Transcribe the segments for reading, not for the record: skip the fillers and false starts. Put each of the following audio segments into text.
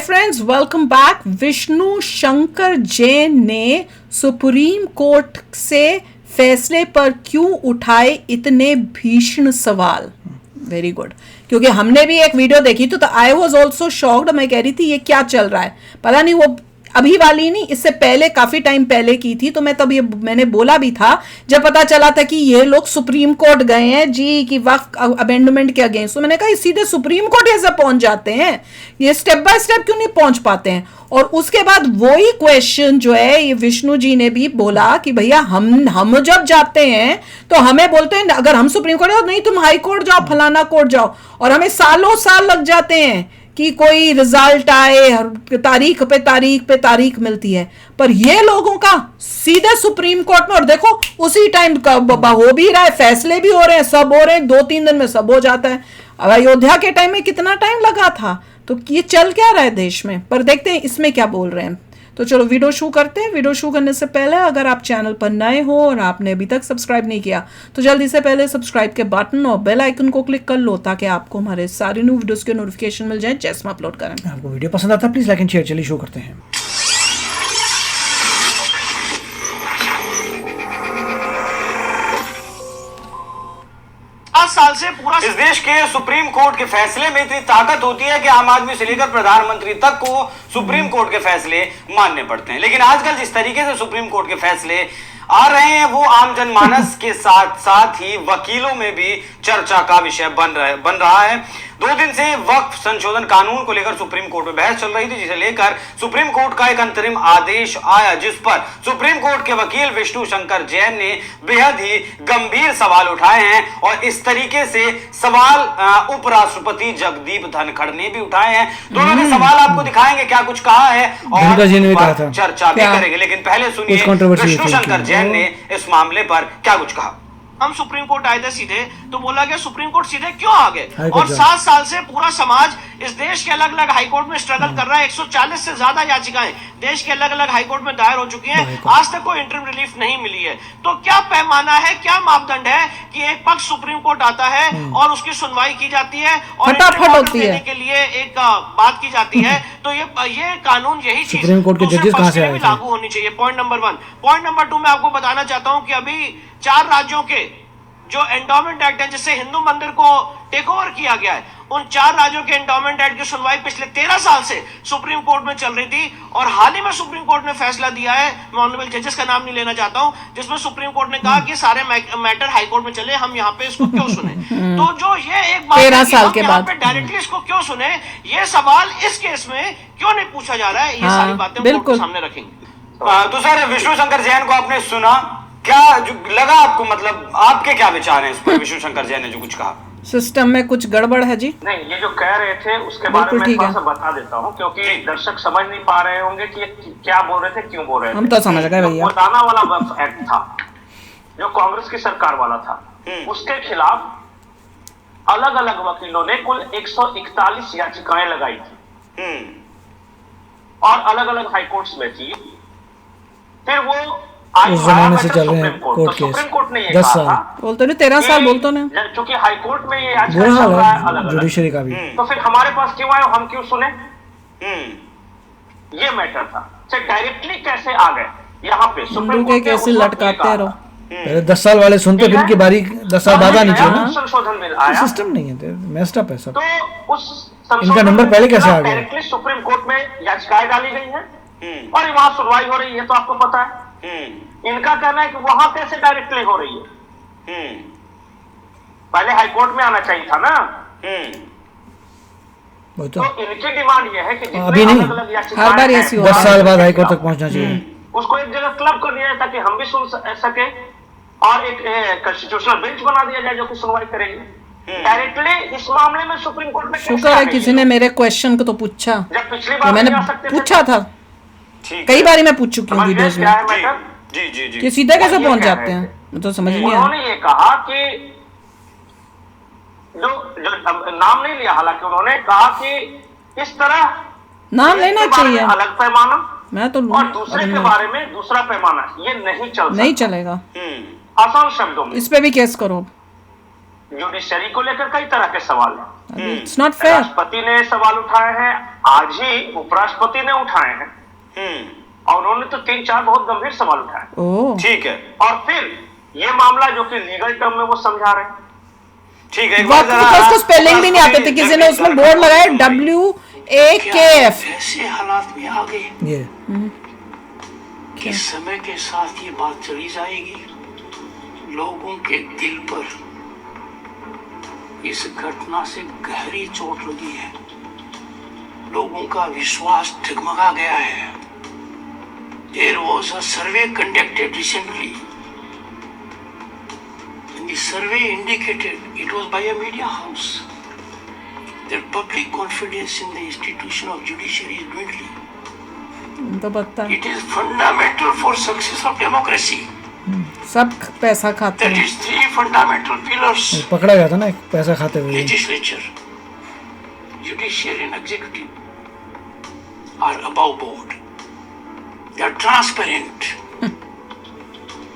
Friends, welcome back. Vishnu Shankar Jain ने supreme court से फैसले पर क्यों उठाए इतने भीषण सवाल। वेरी गुड, क्योंकि हमने भी एक वीडियो देखी तो आई वॉज ऑल्सो शॉक्ड। मैं कह रही थी ये क्या चल रहा है, पता नहीं वो अभी वाली नहीं, इससे पहले काफी टाइम पहले की थी। तो मैं तब ये मैंने बोला भी था जब पता चला था कि ये लोग सुप्रीम कोर्ट गए हैं जी कि वक्फ अमेंडमेंट के अगेंस्ट। तो मैंने कहा सीधे सुप्रीम कोर्ट ऐसे पहुंच जाते हैं, ये स्टेप बाय स्टेप क्यों नहीं पहुंच पाते हैं। और उसके बाद वही क्वेश्चन जो है ये विष्णु जी ने भी बोला कि भैया हम जब जाते हैं तो हमें बोलते हैं अगर हम सुप्रीम कोर्ट जाओ, नहीं तुम हाई कोर्ट जाओ, फलाना कोर्ट जाओ, और हमें सालों साल लग जाते हैं कि कोई रिजल्ट आए, तारीख पे तारीख मिलती है। पर ये लोगों का सीधे सुप्रीम कोर्ट में, और देखो उसी टाइम का हो भी रहा है, फैसले भी हो रहे हैं, सब हो रहे हैं, 2-3 दिन में सब हो जाता है। अब अयोध्या के टाइम में कितना टाइम लगा था, तो ये चल क्या रहा है देश में। पर देखते हैं इसमें क्या बोल रहे हैं। तो चलो वीडियो शुरू करते हैं। वीडियो शुरू करने से पहले अगर आप चैनल पर नए हो और आपने अभी तक सब्सक्राइब नहीं किया तो जल्दी से पहले सब्सक्राइब के बटन और बेल आइकन को क्लिक कर लो ताकि आपको हमारे सारे न्यू वीडियोस के नोटिफिकेशन मिल जाए जैसे हम अपलोड करें। आपको वीडियो पसंद आता है प्लीज लाइक एंड शेयर। चलिए शुरू करते हैं। साल से पूरा इस देश के सुप्रीम कोर्ट के फैसले में इतनी ताकत होती है कि आम आदमी से लेकर प्रधानमंत्री तक को सुप्रीम कोर्ट के फैसले मानने पड़ते हैं। लेकिन आजकल जिस तरीके से सुप्रीम कोर्ट के फैसले आ रहे हैं वो आम जनमानस के साथ साथ ही वकीलों में भी चर्चा का विषय बन रहा है। 2 दिन से वक्फ संशोधन कानून को लेकर सुप्रीम कोर्ट में बहस चल रही थी, जिसे लेकर सुप्रीम कोर्ट का एक अंतरिम आदेश आया जिस पर सुप्रीम कोर्ट के वकील विष्णु शंकर जैन ने बेहद ही गंभीर सवाल उठाए हैं। और इस तरीके से सवाल उपराष्ट्रपति जगदीप धनखड़ ने भी उठाए हैं। दोनों ने सवाल आपको दिखाएंगे क्या कुछ कहा है और चर्चा भी करेंगे। लेकिन पहले सुनिए विष्णु शंकर जैन ने इस मामले पर क्या कुछ कहा। हम सुप्रीम कोर्ट आए थे सीधे, तो बोला गया सुप्रीम कोर्ट सीधे क्यों आ गए। और 7 साल से पूरा समाज इस देश के अलग अलग हाईकोर्ट में स्ट्रगल कर रहा है। 140 से ज्यादा याचिकाएं देश के अलग अलग हाईकोर्ट में दायर हो चुकी हैं, आज तक कोई इंटरिम रिलीफ नहीं मिली है। तो क्या पैमाना है, क्या मापदंड है कि एक पक्ष सुप्रीम कोर्ट आता है और उसकी सुनवाई की जाती है और फटाफट होती है के लिए एक बात की जाती है। तो ये कानून यही चीज सुप्रीम कोर्ट के जजेस कहां से आए थे? लागू होनी चाहिए। Point number 1। पॉइंट नंबर 2 मैं आपको बताना चाहता हूं कि अभी 4 राज्यों के जो एंडोमेंट एक्ट है जिससे हिंदू मंदिर को टेक ओवर किया गया है, उन 4 राज्यों के एंडोमेंट एक्ट की सुनवाई पिछले 13 साल से सुप्रीम कोर्ट में चल रही थी। और हाल ही में सुप्रीम कोर्ट ने फैसला दिया है, मैं ऑनरेबल जजेस का नाम नहीं लेना चाहता हूं, जिसमें सुप्रीम कोर्ट ने कहा कि सारे मैटर हाई कोर्ट में चले, हम यहाँ पे इसको क्यों सुने। तो जो ये एक बात 13 साल के बाद डायरेक्टली इसको क्यों सुने, ये सवाल इस केस में क्यों नहीं पूछा जा रहा है, ये सारी बातें कोर्ट के सामने रखेंगे। तो सर विष्णु शंकर जैन को आपने सुना, क्या लगा आपको, मतलब आपके क्या विचार हैं इस पर विष्णु शंकर जैन ने जो कुछ कहा। सिस्टम में कुछ गड़बड़ है जी। नहीं, ये जो कह रहे थे उसके बारे में थोड़ा सा बता देता हूँ, क्योंकि दर्शक समझ नहीं पा रहे होंगे कि क्या बोल रहे थे, क्यों बोल रहे थे। हम तो समझ गए भैया। मुलाना वाला वक्फ एक्ट था जो कांग्रेस की सरकार वाला था, उसके खिलाफ अलग अलग वकीलों ने कुल 141 याचिकाएं लगाई थी और अलग अलग हाईकोर्ट्स में थी। फिर वो उस जमाने से चल रहे हैं कोर्ट केस। सुप्रीम कोर्ट ने ये 10 कहा साल बोलते नहीं, 13 साल बोलते ना, क्योंकि हाई कोर्ट में ये याचिका चल रहा है अलग जुडिशरी का भी। तो फिर हमारे पास क्यों आए, हम क्यों सुने, ये मैटर था। डायरेक्टली कैसे आ गए यहाँ पे सुप्रीम कोर्ट के, कैसे लटकाते रहो। पहले 10 साल वाले सुनते, फिर की बारी 10 साल बाद आनी चाहिए ना। संशोधन बिल आया, सिस्टम नहीं है, मेस्ड अप है सब। तो उस इनका नंबर पहले कैसे आ गया। डायरेक्टली सुप्रीम कोर्ट में याचिकाएं डाली गई हैं और वहां सुनवाई हो रही है, तो आपको पता है। इनका कहना है कि वहां कैसे डायरेक्टली हो रही है, पहले हाईकोर्ट में आना चाहिए था ना। तो इनकी डिमांड यह है कि अभी नहीं, हर बार ऐसी 10 साल बाद हाईकोर्ट तक पहुंचना चाहिए। उसको एक जगह क्लब कर दिया जाए ताकि हम भी सुन सके और एक कॉन्स्टिट्यूशनल बेंच बना दिया जाए जो कि सुनवाई करेगी। डायरेक्टली इस मामले में सुप्रीम कोर्ट में शुक्र है किसी ने मेरे क्वेश्चन को तो पूछा, जब पिछली बार मैंने पूछा था, कई बार मैं पूछ चुकी हूँ वीडियोस में जी कि सीधे कैसे पहुंच जाते हैं, मैं तो समझ नहीं आया। उन्होंने ये कहा कि जो नाम नहीं लिया, हालांकि उन्होंने कहा कि इस तरह नाम लेना चाहिए, अलग पैमाना, मैं तो और दूसरे के बारे में दूसरा पैमाना, ये नहीं चलेगा नहीं चलेगा। आसान शब्दों में इस पे भी केस करो। जुडिशरी को लेकर कई तरह के सवाल हैं। It's not fair. राष्ट्रपति ने सवाल उठाए हैं, आज ही उपराष्ट्रपति ने उठाए हैं, और उन्होंने तो 3-4 बहुत गंभीर सवाल उठाए। ठीक है। और फिर ये मामला जो कि लीगल टर्म में वो समझा रहे हैं। ठीक है, उसको स्पेलिंग भी नहीं आते थे, किसी ने उसमें बोर्ड लगाया WAKF। ऐसे हालात में आ गए कि समय के साथ ये बात चली जाएगी, लोगों के दिल पर इस घटना से गहरी चोट लगी है, लोगों का विश्वास डगमगा गया है। There was a survey conducted recently. And the survey indicated, it was by a media house, that public confidence in the institution of judiciary is dwindling. तो पता है, It is fundamental for success of democracy. सब पैसा खाते That हैं। is 3 fundamental pillars: पकड़ा गया था ना एक पैसा खाते हुए। legislature, judiciary and executive are above board. They are transparent.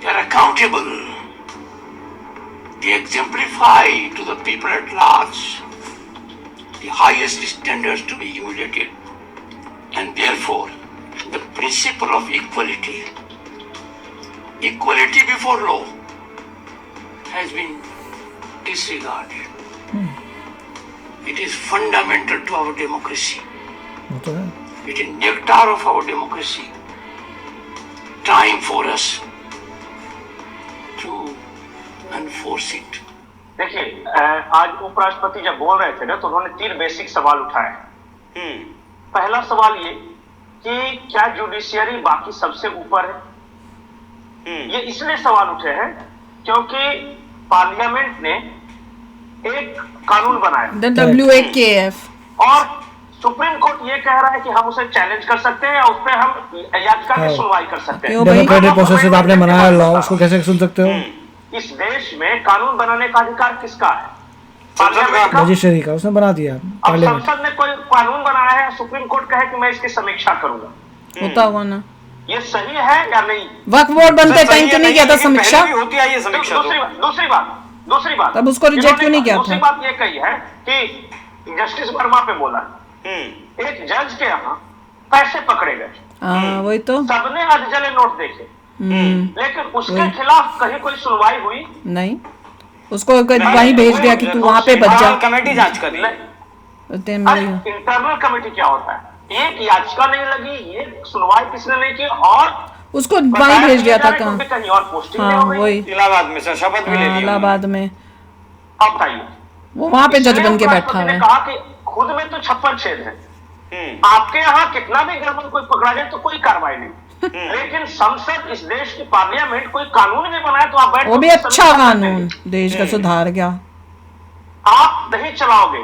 They are accountable. They exemplify to the people at large the highest standards to be emulated. And therefore, the principle of equality before law, has been disregarded. It is fundamental to our democracy. वो तो है। It is nectar of our democracy. Time for us to enforce it. देखिए, आज उपराष्ट्रपति जब बोल रहे थे ना, तो उन्होंने 3 बेसिक सवाल उठाए। पहला सवाल ये कि क्या जुडिशियरी बाकी सबसे ऊपर है? ये इसलिए सवाल उठे हैं क्योंकि पार्लियामेंट ने एक कानून बनाया WAKF, और सुप्रीम कोर्ट ये कह रहा है कि हम उसे चैलेंज कर सकते हैं और उस पर हम याचिका की सुनवाई कर सकते हैं। डेमोक्रेटिक प्रोसेस से आपने बनाया लॉ, उसको कैसे सुन सकते हो? इस देश में कानून बनाने का अधिकार किसका है? पार्लियामेंट का, रजिस्ट्री का। उसने बना दिया अब पार्लियामेंट। संसद ने कोई कानून बनाया है, सुप्रीम कोर्ट कहे कि मैं इसकी समीक्षा करूंगा, होता हुआ ना, ये सही है या नहीं? वक्फ बोर्ड बनते टाइम क्यों नहीं किया था समीक्षा? होती है ये समीक्षा। दूसरी बात तब उसको रिजेक्ट क्यों नहीं किया था? दूसरी बात ये कही है कि जस्टिस वर्मा पे बोला, एक जज के यहाँ पैसे पकड़े गए, वही तो, सबने अधजले नोट देखे, लेकिन उसके खिलाफ कहीं कोई सुनवाई हुई नहीं, उसको वहीं भेज दिया कि तू वहां पे बच जा। कमेटी जांच कर रही है। इंटरनल कमेटी क्या होता है? एक याचिका नहीं लगी, ये सुनवाई किसने नहीं की, और उसको वहीं भेज दिया था कहाँ? कहीं और पोस्टिंग हाँ, वही इलाहाबाद में शपथ भी ले ली इलाहाबाद में। अब बताइए, वो वहां पे जज बन के बैठा है। कहा कि खुद में तो 56 छेद है, आपके यहाँ कितना भी गड़बड़ कोई पकड़ा जाए तो कोई कार्रवाई नहीं, लेकिन संसद, इस देश की पार्लियामेंट कोई कानून नहीं बनाया तो आप बैठ, वो भी अच्छा कानून, देश का सुधार गया। आप नहीं चलाओगे,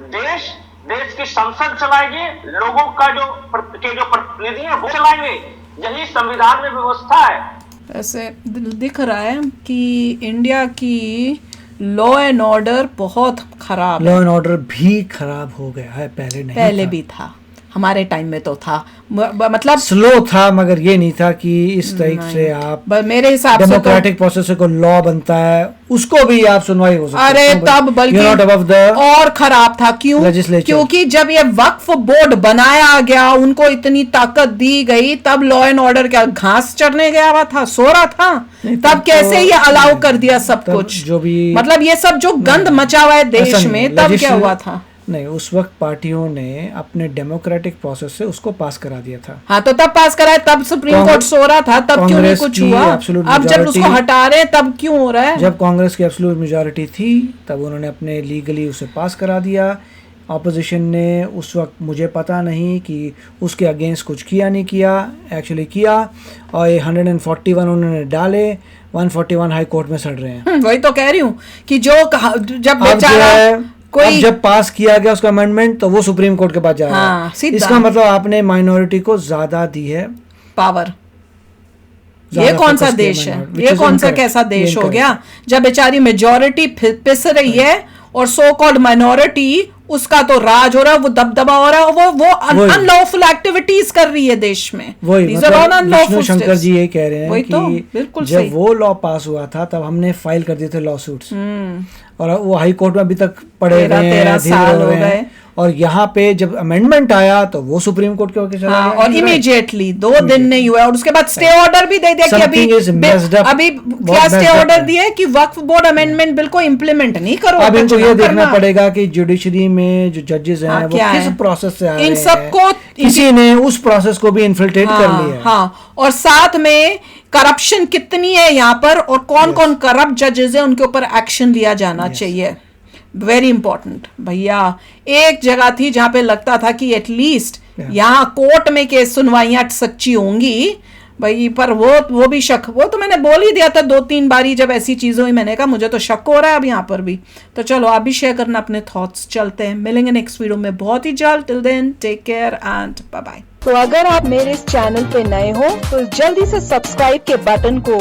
देश की संसद चलाएगी, लोगों का जो प्रतिनिधि है वो चलाएंगे, यही संविधान में व्यवस्था है। ऐसे दिख रहा है कि इंडिया की लॉ एंड ऑर्डर बहुत खराब है। लॉ एंड ऑर्डर भी खराब हो गया है, पहले नहीं पहले था। भी था, हमारे टाइम में तो था, मतलब स्लो था, मगर ये नहीं था कि इस तरीके से आप मेरे हिसाब से डेमोक्रेटिक प्रोसेस को लॉ बनता है उसको भी आप सुनवाई हो सकती है। अरे तब बल्कि और खराब था। क्यों? क्योंकि जब ये वक्फ बोर्ड बनाया गया, उनको इतनी ताकत दी गई, तब लॉ एंड ऑर्डर क्या घास चरने गया हुआ था, सो रहा था? तब कैसे ये अलाउ कर दिया सब कुछ? जो भी मतलब ये सब जो गंद मचा हुआ है देश में, तब क्या हुआ था? नहीं, उस वक्त पार्टियों ने अपने डेमोक्रेटिक प्रोसेस से उसको पास करा दिया था। हाँ, तो तब पास कराया, तब सुप्रीम कोर्ट सो रहा था, तब क्यों नहीं कुछ हुआ? अब जब उसको हटा रहे तब क्यों हो रहा है? जब कांग्रेस की एब्सोल्यूट मेजॉरिटी थी तब उन्होंने अपने लीगली उसे पास करा दिया। ऑपोजिशन ने उस वक्त, मुझे पता नहीं कि उसके अगेंस्ट कुछ किया नहीं किया, एक्चुअली किया, और ये 141 उन्होंने डाले, 141 हाई कोर्ट में सड़ रहे हैं। वही तो कह रही हूँ कि जब बेचारा अब जब पास किया गया उसका अमेंडमेंट, तो वो सुप्रीम कोर्ट के पास जा रहा है। इसका मतलब आपने माइनॉरिटी को ज्यादा दी है पावर। ये कौन सा देश है? ये कौन सा कैसा देश हो गया जब बेचारी मेजॉरिटी पिस रही है और सो कॉल्ड माइनॉरिटी उसका तो राज हो रहा है, वो दबदबा हो रहा है, वो वही। अनलॉफुल एक्टिविटीज कर रही है देश में। वही These are all मतलब unlawful विष्णु शंकर steps. जी ये कह रहे वही हैं तो, कि बिल्कुल जब सही। वो लॉ पास हुआ था तब हमने फाइल कर दिए थे लॉ सूट्स, और वो हाई कोर्ट में अभी तक पड़े हुए 13 हैं, साल हो रहे हैं। गए। और यहाँ पे जब अमेंडमेंट आया तो वो सुप्रीम कोर्ट के होके चला हाँ, गया। और इमीडिएटली 2 दिन नहीं हुआ, और उसके बाद स्टे ऑर्डर भी दे दिया कि अभी Something is messed up. अभी बहुत क्या स्टे messed up ऑर्डर है। दिया है कि वक्फ बोर्ड अमेंडमेंट बिल को इम्प्लीमेंट नहीं करो। अब इनको ये चुनाव देखना करना। पड़ेगा कि जुडिशरी में जो जजेस हैं हाँ, वो क्या किस है? प्रोसेस से आ रहे इन हैं। सबको किसी ने उस प्रोसेस को भी इन्फिल्ट्रेट कर लिया है। हाँ, और साथ में करप्शन कितनी है यहाँ पर, और कौन कौन करप्ट जजेस है, उनके ऊपर एक्शन लिया जाना चाहिए। वेरी इंपॉर्टेंट भैया। एक जगह थी जहां पे लगता था कि एटलीस्ट यहाँ कोर्ट में केस सुनवाइयां सच्ची होंगी भाई, पर वो भी शक, वो तो मैंने बोल ही दिया था 2-3 बारी जब ऐसी चीजें हुई, मैंने कहा मुझे तो शक हो रहा है अब यहाँ पर भी। तो चलो आप भी शेयर करना अपने थॉट्स। चलते हैं, मिलेंगे नेक्स्ट वीडियो में बहुत ही जल्द। Till then take care and bye bye. तो अगर आप मेरे इस चैनल पे नए हो तो जल्दी से सब्सक्राइब के बटन को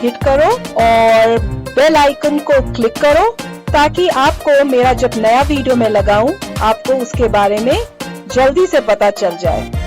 हिट करो और बेल आइकन को क्लिक करो, ताकि आपको मेरा जब नया वीडियो मैं लगाऊं आपको उसके बारे में जल्दी से पता चल जाए।